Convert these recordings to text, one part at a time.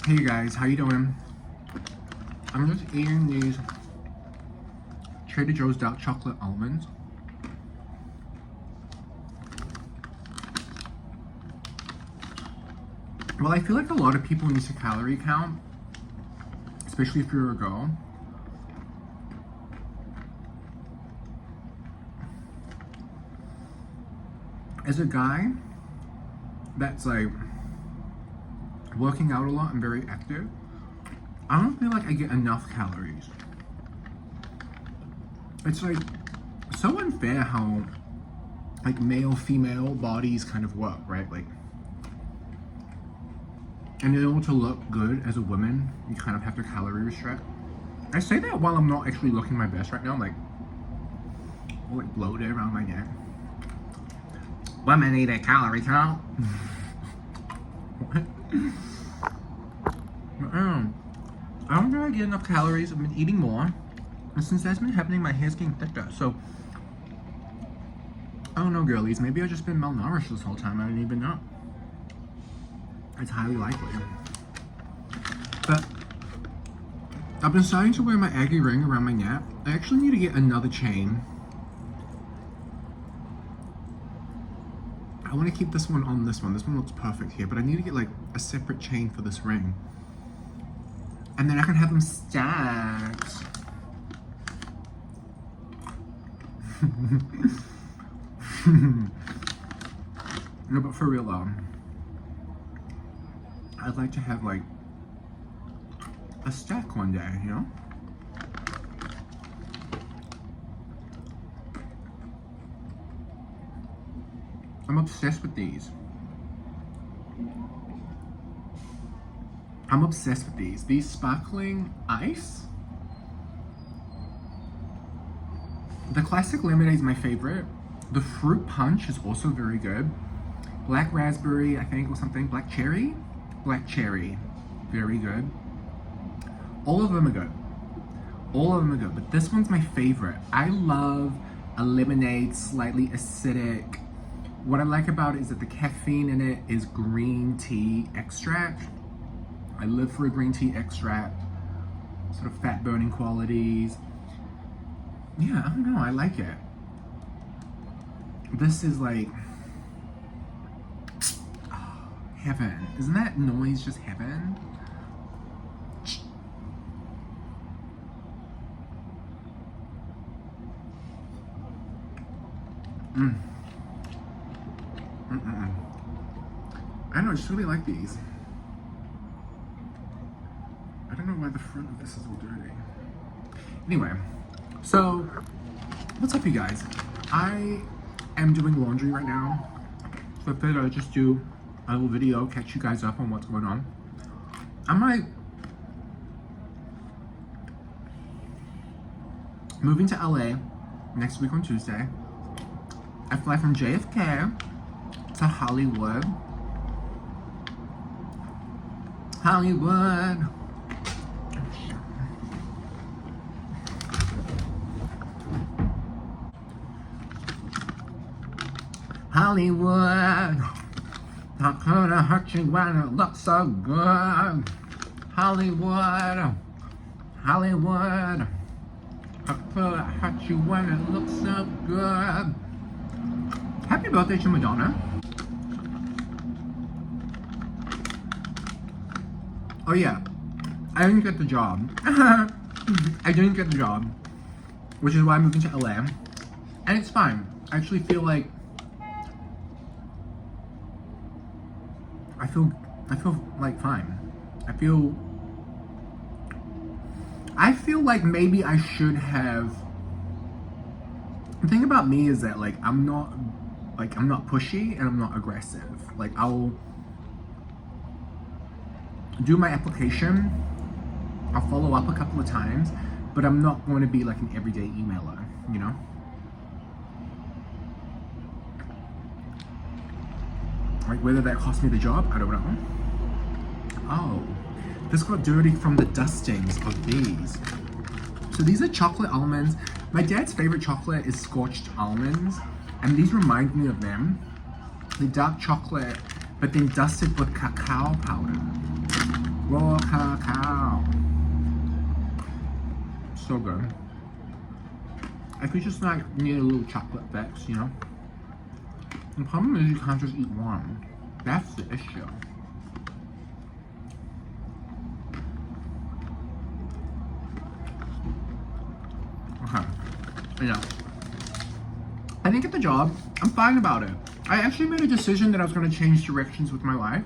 Hey guys, how you doing? I'm just eating these Trader Joe's dark chocolate almonds. Well, I feel like a lot of people need to calorie count, especially if you're a girl. As a guy that's like working out a lot and very active, I don't feel like I get enough calories. It's like so unfair how like male female bodies kind of work, right? Like, and in order to look good as a woman, you kind of have to calorie restrict. I say that while I'm not actually looking my best right now. I'm like, all like bloated around my neck. Women need a calorie count. What? I don't really get enough calories. I've been eating more, and since that's been happening, my hair's getting thicker. So I don't know, girlies. Maybe I've just been malnourished this whole time. I didn't even know. It's highly likely. But I've been starting to wear my Aggie ring around my neck. I actually need to get another chain. I want to keep this one on this one. This one looks perfect here, but I need to get like a separate chain for this ring. And then I can have them stacked. No, but for real though, I'd like to have like a stack one day, you know? I'm obsessed with these. I'm obsessed with these. These sparkling ice. The classic lemonade is my favorite. The fruit punch is also very good. Black raspberry, I think, or something. Black cherry? Black cherry. Very good. All of them are good. All of them are good. But this one's my favorite. I love a lemonade, slightly acidic. What I like about it is that the caffeine in it is green tea extract. I live for a green tea extract. Sort of fat burning qualities. Yeah, I don't know, I like it. This is like heaven. Isn't that noise just heaven? I don't know, I just really like these. I don't know why the front of this is all dirty. Anyway, so what's up, you guys? I am doing laundry right now. So I figured I'd just do a little video, catch you guys up on what's going on. I'm like moving to LA next week on Tuesday. I fly from JFK to Hollywood. Hollywood. Hollywood. How could I hurt you when it looks so good? Hollywood. Hollywood. How could I hurt you when it looks so good? Happy birthday to Madonna. Oh yeah, I didn't get the job. I didn't get the job, which is why I'm moving to LA. And it's fine. I actually feel like I feel like fine. I feel like maybe I should have. The thing about me is that like I'm not pushy and I'm not aggressive. Like I'll do my application, I'll follow up a couple of times, but I'm not going to be like an everyday emailer, you know? Like whether that cost me the job, I don't know. Oh, this got dirty from the dustings of these. So these are chocolate almonds. My dad's favorite chocolate is scorched almonds, and these remind me of them. The dark chocolate, but then dusted with cacao powder. Raw cacao. So good. If you just like need a little chocolate fix, you know. The problem is you can't just eat one. That's the issue. Okay. Yeah. I didn't get the job. I'm fine about it. I actually made a decision that I was going to change directions with my life.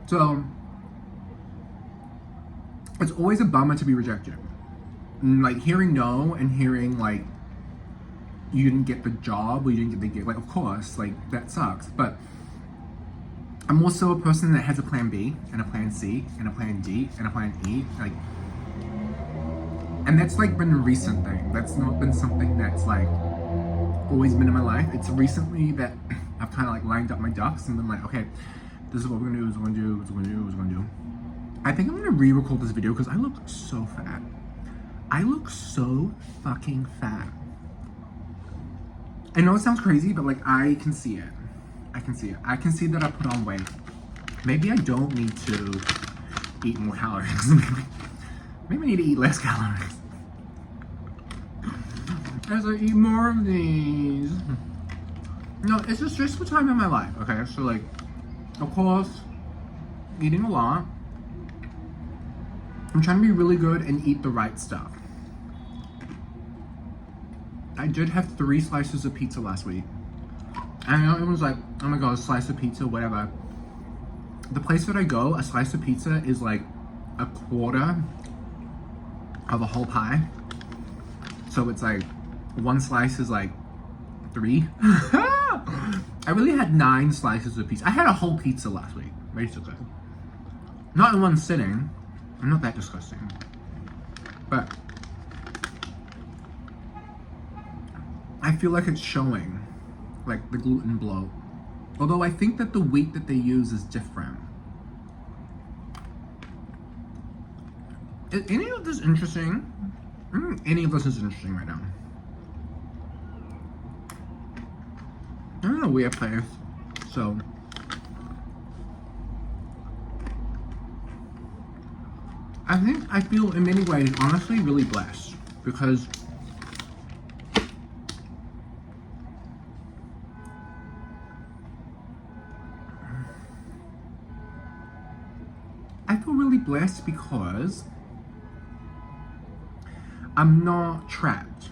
So, it's always a bummer to be rejected. Like, hearing no and hearing, like, you didn't get the job or you didn't get the gig. Like, of course, like, that sucks. But I'm also a person that has a plan B and a plan C and a plan D and a plan E. Like, and that's, like, been a recent thing. That's not been something that's, like, always been in my life. It's recently that I've kind of like lined up my ducks and been like, okay, this is what we're gonna do, this is what we're gonna do, this is what we're gonna do, this is what we're gonna do. I think I'm gonna re-record this video because I look so fat. I look so fucking fat. I know it sounds crazy, but like I can see it. I can see it. I can see that I put on weight. Maybe I don't need to eat more calories. Maybe I need to eat less calories. As I eat more of these. No, it's a stressful time in my life, okay? So, like, of course, eating a lot. I'm trying to be really good and eat the right stuff. I did have 3 slices of pizza last week. And I know everyone's like, oh my god, a slice of pizza, whatever. The place that I go, a slice of pizza is like a quarter of a whole pie. So it's like, one slice is like 3. I really had 9 slices of pizza. I had a whole pizza last week, basically. Not in one sitting. I'm not that disgusting. But I feel like it's showing, like the gluten bloat. Although I think that the wheat that they use is different. Is any of this interesting? Any of this is interesting right now. I'm in a weird place, so I think I feel in many ways honestly really blessed because I feel really blessed because I'm not trapped.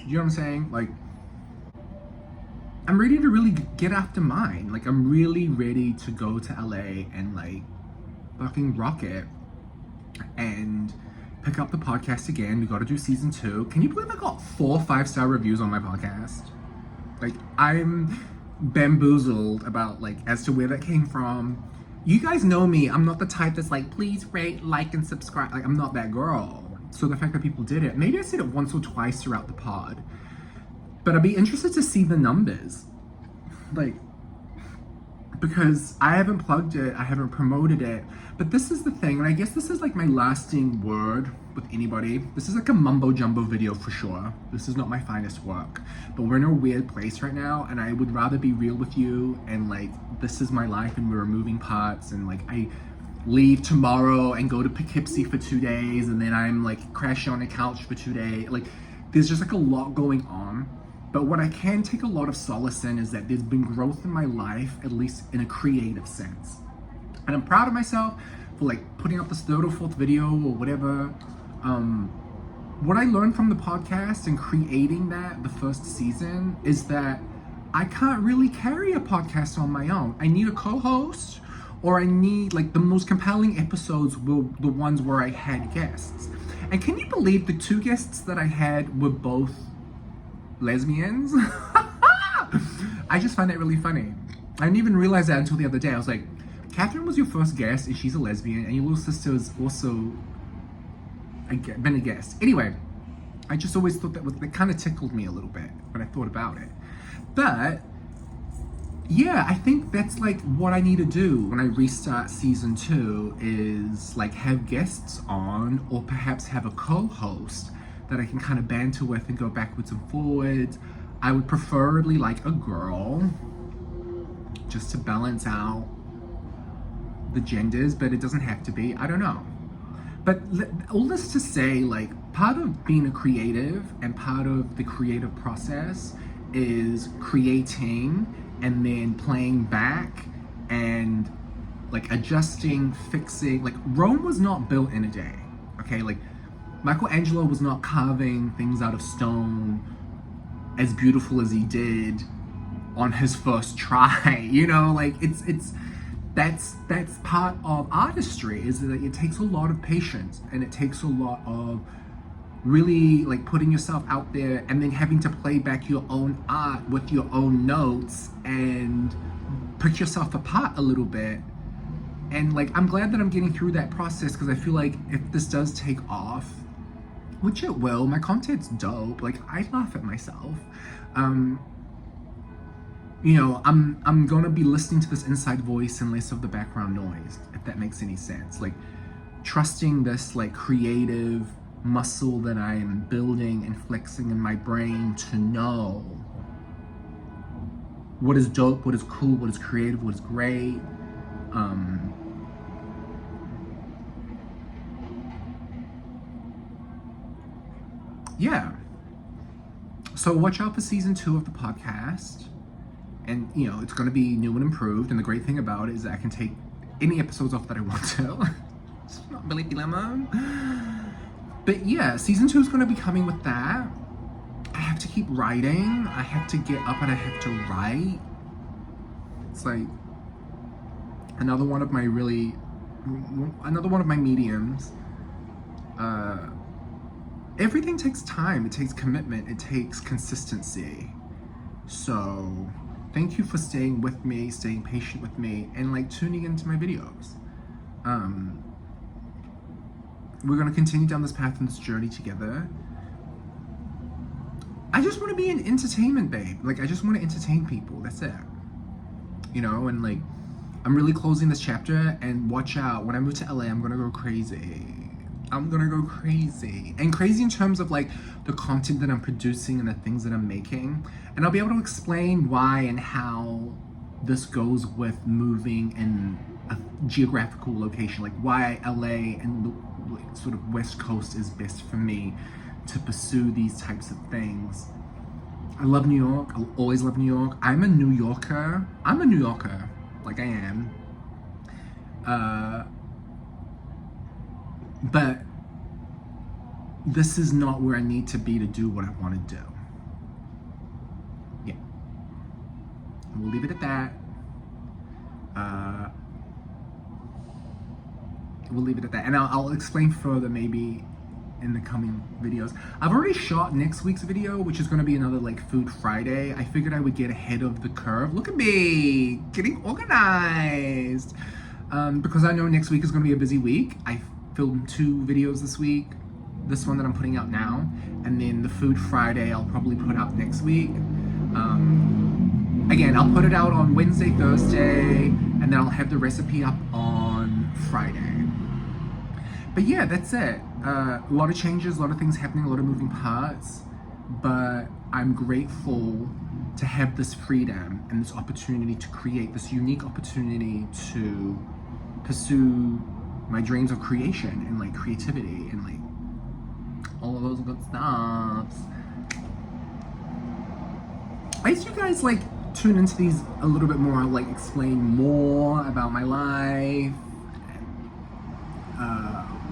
You know what I'm saying? Like, I'm ready to really get after mine. Like, I'm really ready to go to LA and like fucking rock it and pick up the podcast again. We got to do season 2. Can you believe I got 4 5-star reviews on my podcast? Like, I'm bamboozled about like as to where that came from. You guys know me. I'm not the type that's like, please rate, like, and subscribe. Like, I'm not that girl. So the fact that people did it, maybe I said it once or twice throughout the pod, but I'd be interested to see the numbers. Like, because I haven't plugged it, I haven't promoted it, but this is the thing, and I guess this is like my lasting word with anybody. This is like a mumbo jumbo video for sure. This is not my finest work, but we're in a weird place right now, and I would rather be real with you, and like, this is my life, and we're moving parts, and like, I leave tomorrow and go to Poughkeepsie for 2 days, and then I'm like crashing on a couch for 2 days. Like, there's just like a lot going on. But what I can take a lot of solace in is that there's been growth in my life, at least in a creative sense. And I'm proud of myself for like putting up this 3rd or 4th video or whatever. What I learned from the podcast and creating that, the 1st season, is that I can't really carry a podcast on my own. I need a co-host, or I need like the most compelling episodes were the ones where I had guests. And can you believe the 2 guests that I had were both lesbians? I just find that really funny. I didn't even realize that until the other day. I was like, Catherine was your first guest and she's a lesbian, and your little sister is also been a guest. Anyway, I just always thought that kind of tickled me a little bit when I thought about it. But yeah, I think that's like what I need to do when I restart season 2 is like have guests on, or perhaps have a co-host that I can kind of banter with and go backwards and forwards. I would preferably like a girl, just to balance out the genders, but it doesn't have to be. I don't know. But all this to say, like, part of being a creative and part of the creative process is creating and then playing back and like adjusting, fixing. Like, Rome was not built in a day, okay? Like, Michelangelo was not carving things out of stone as beautiful as he did on his first try. You know, like, that's part of artistry, is that it takes a lot of patience and it takes a lot of really like putting yourself out there and then having to play back your own art with your own notes and put yourself apart a little bit. And like, I'm glad that I'm getting through that process, because I feel like if this does take off, which it will, my content's dope. Like, I laugh at myself. You know, I'm gonna be listening to this inside voice and less of the background noise, if that makes any sense. Like, trusting this like creative muscle that I am building and flexing in my brain to know what is dope, what is cool, what is creative, what is great. Yeah. So watch out for season 2 of the podcast. And, you know, it's going to be new and improved. And the great thing about it is that I can take any episodes off that I want to. It's not really a dilemma. But yeah, season 2 is going to be coming with that. I have to keep writing. I have to get up and I have to write. It's like another one of my mediums. Everything takes time. It takes commitment. It takes consistency. So thank you for staying with me, staying patient with me, and like tuning into my videos. We're gonna continue down this path and this journey together. I just want to be an entertainment babe. Like, I just want to entertain people. That's it. You know, and like, I'm really closing this chapter, and watch out, when I move to LA, I'm gonna go crazy. I'm gonna go crazy. And crazy in terms of like the content that I'm producing and the things that I'm making. And I'll be able to explain why and how this goes with moving in a geographical location. Like, why LA and the sort of West Coast is best for me to pursue these types of things. I love New York. I'll always love New York. I'm a New Yorker. Like, I am. But this is not where I need to be to do what I want to do. Yeah. We'll leave it at that. We'll leave it at that. And I'll explain further maybe in the coming videos. I've already shot next week's video, which is going to be another like Food Friday. I figured I would get ahead of the curve. Look at me getting organized. Because I know next week is going to be a busy week. I filmed 2 videos this week. This one that I'm putting out now, and then the Food Friday I'll probably put out next week. Again, I'll put it out on Wednesday, Thursday, and then I'll have the recipe up on Friday. But yeah, that's it. A lot of changes, a lot of things happening, a lot of moving parts, but I'm grateful to have this freedom and this opportunity to create, this unique opportunity to pursue my dreams of creation and like creativity and like all of those good stuff. As you guys like tune into these a little bit more, I'll like explain more about my life,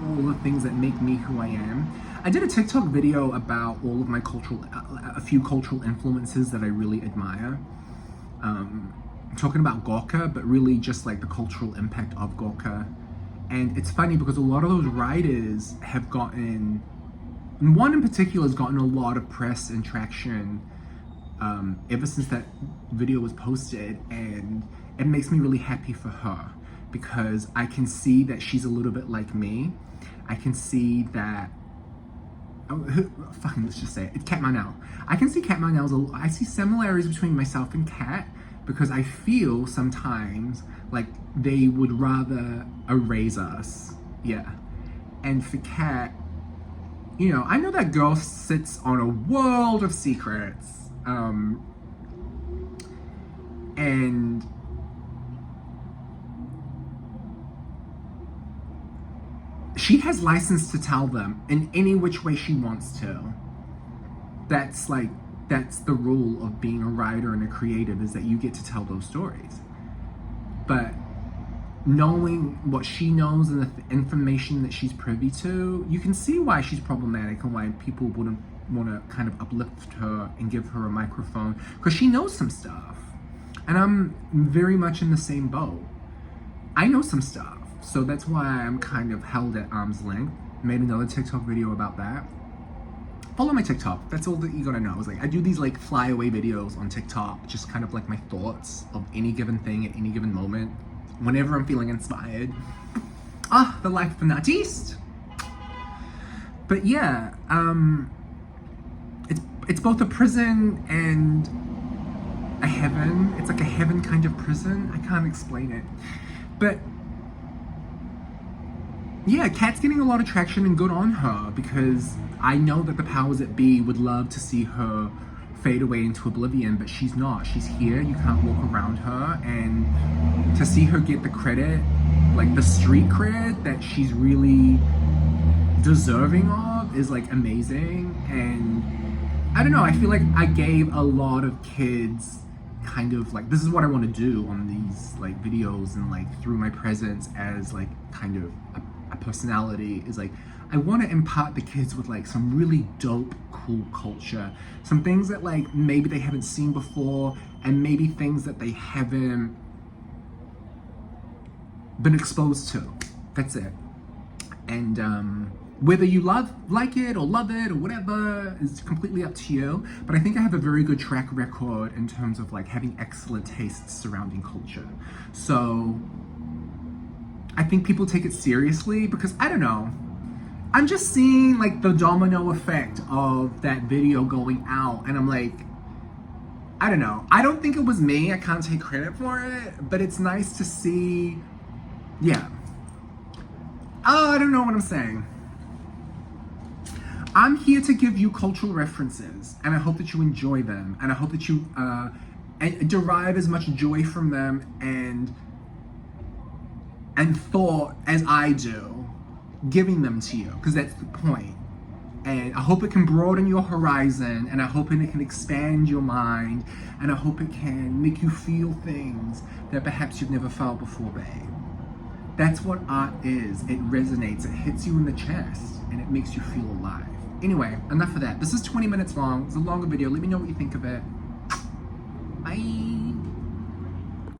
all the things that make me who I am. I did a TikTok video about all of my a few cultural influences that I really admire. Talking about Gawker, but really just like the cultural impact of Gawker. And it's funny because a lot of those writers have gotten, one in particular has gotten a lot of press and traction ever since that video was posted, and it makes me really happy for her because I can see that she's a little bit like me. I can see that, let's just say it, it's Kat Marnell. I can see Kat Marnell's, I see similarities between myself and Kat because I feel sometimes like they would rather erase us, yeah. And for Kat, you know, I know that girl sits on a world of secrets. And she has license to tell them in any which way she wants to. That's the rule of being a writer and a creative, is that you get to tell those stories. But knowing what she knows and the information that she's privy to, you can see why she's problematic and why people wouldn't want to kind of uplift her and give her a microphone, because she knows some stuff. And I'm very much in the same boat. I know some stuff, so that's why I'm kind of held at arm's length. Made another TikTok video about that. Follow my TikTok. That's all that you gotta know. It's like I do these like flyaway videos on TikTok, just kind of like my thoughts of any given thing at any given moment, whenever I'm feeling inspired. The life of an artiste. But yeah, it's both a prison and a heaven. It's like a heaven kind of prison. I can't explain it. But yeah, Kat's getting a lot of traction, and good on her, because I know that the powers that be would love to see her fade away into oblivion, but she's not. She's here. You can't walk around her, and to see her get the credit, like the street cred that she's really deserving of, is like amazing. And I don't know, I feel like I gave a lot of kids kind of like, this is what I want to do on these like videos, and like through my presence as like kind of a personality, is like I want to impart the kids with like some really dope, cool culture, some things that like maybe they haven't seen before, and maybe things that they haven't been exposed to. That's it. And whether you like it or love it or whatever is completely up to you. But I think I have a very good track record in terms of like having excellent tastes surrounding culture. So I think people take it seriously, because I don't know, I'm just seeing like the domino effect of that video going out, and I'm like, I don't know. I don't think it was me. I can't take credit for it, but it's nice to see. Yeah. Oh, I don't know what I'm saying. I'm here to give you cultural references, and I hope that you enjoy them, and I hope that you derive as much joy from them and thought as I do, giving them to you, because that's the point. And I hope it can broaden your horizon, and I hope it can expand your mind, and I hope it can make you feel things that perhaps you've never felt before, babe. That's what art is. It resonates, it hits you in the chest, and it makes you feel alive. Anyway, enough of that. This is 20 minutes long. It's a longer video. Let me know what you think of it. Bye.